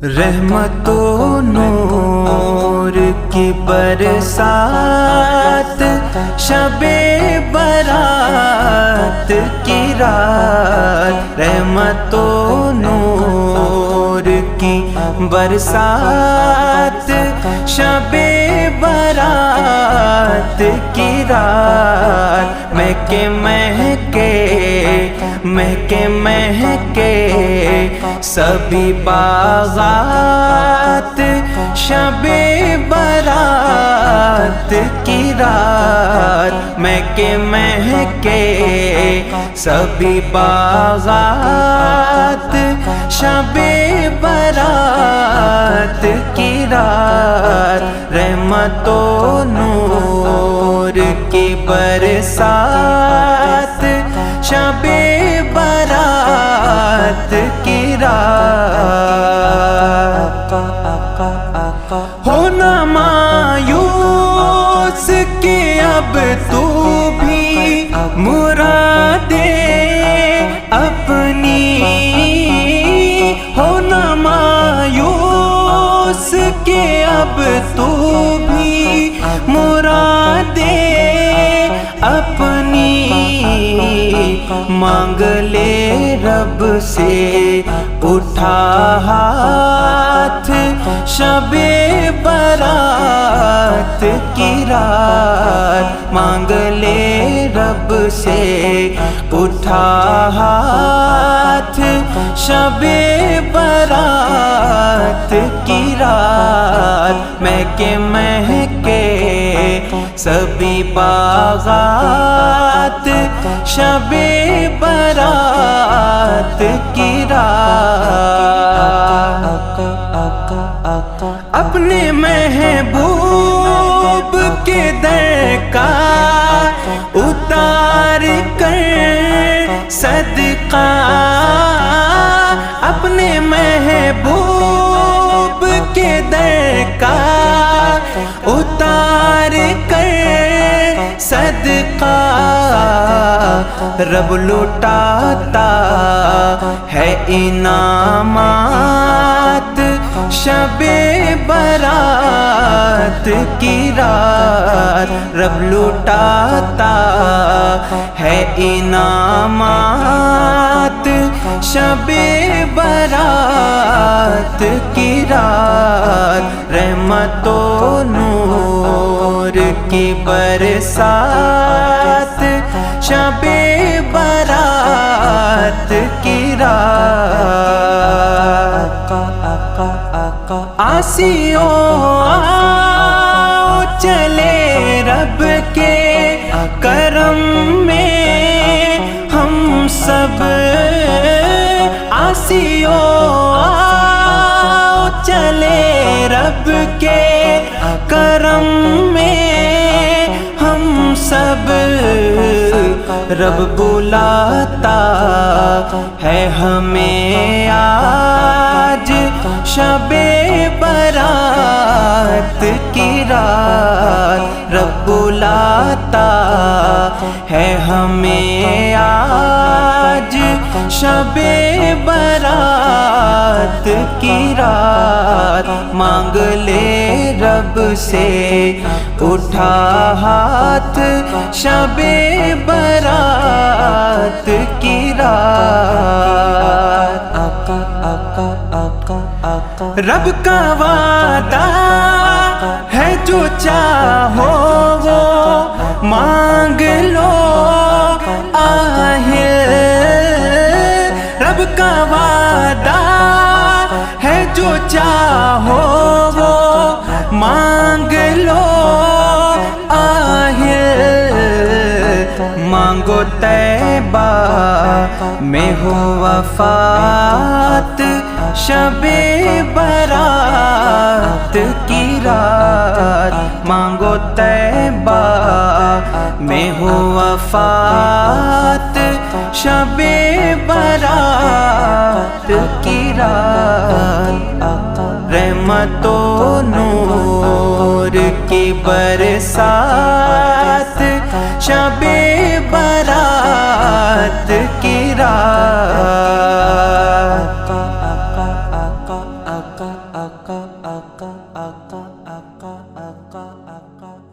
رحمت و نور کی برسات، شب برات کی رات، رحمت و نور کی برسات، شب برات کی رات، مہکے مہکے مہکے مہکے سبھی باغات، شب برات کی رات، مہکے مہکے سبھی باغات، شب برات کی رات، رحمت و نور کی برسات، شب برات کی رات۔ ہونا مایوس کہ اب تو بھی مرادیں اپنی، ہونا مایوس کہ اب تو بھی مرادیں اپنی، مانگ لے رب سے اٹھا ہاتھ، شب برات کی رات، مانگ لے رب سے اٹھا ہاتھ، شب برات کی رات، مہکے مہکے سبھی باغات، شب برات کی رات۔ اپنے محبوب کے در کا اتار کر صدقہ، اپنے محبوب کے در کا اتار کر صدقہ، رب لوٹاتا ہے انعامات، شب برات کی رات، رب لوٹاتا ہے انعامات، شب برات کی رات، رحمت و نور کی برسات، شب برات کی رات۔ آسیو آؤ چلے رب کے کرم میں ہم سب، آسیو آؤ چلے رب کے کرم میں ہم سب، رب بلاتا ہے ہمیں آج، شب برات کی رات، رب بلاتا ہے ہمیں آج، شب برات کی رات، مانگ لے رب سے اٹھا ہاتھ، شب برات کی رات۔ رب کا وعدہ ہے جو چاہو وہ مانگ لو آہل، رب کا وعدہ ہے جو چاہو وہ مانگ لو آہل، مانگو طیبہ میں ہو وفات، شب برات کی رات، مانگو طیبہ میں ہو وفات، شب برات کی رات، رحمت و نور کی برسات، شب برات کی رات۔ آقا آقا آقا آقا آقا آقا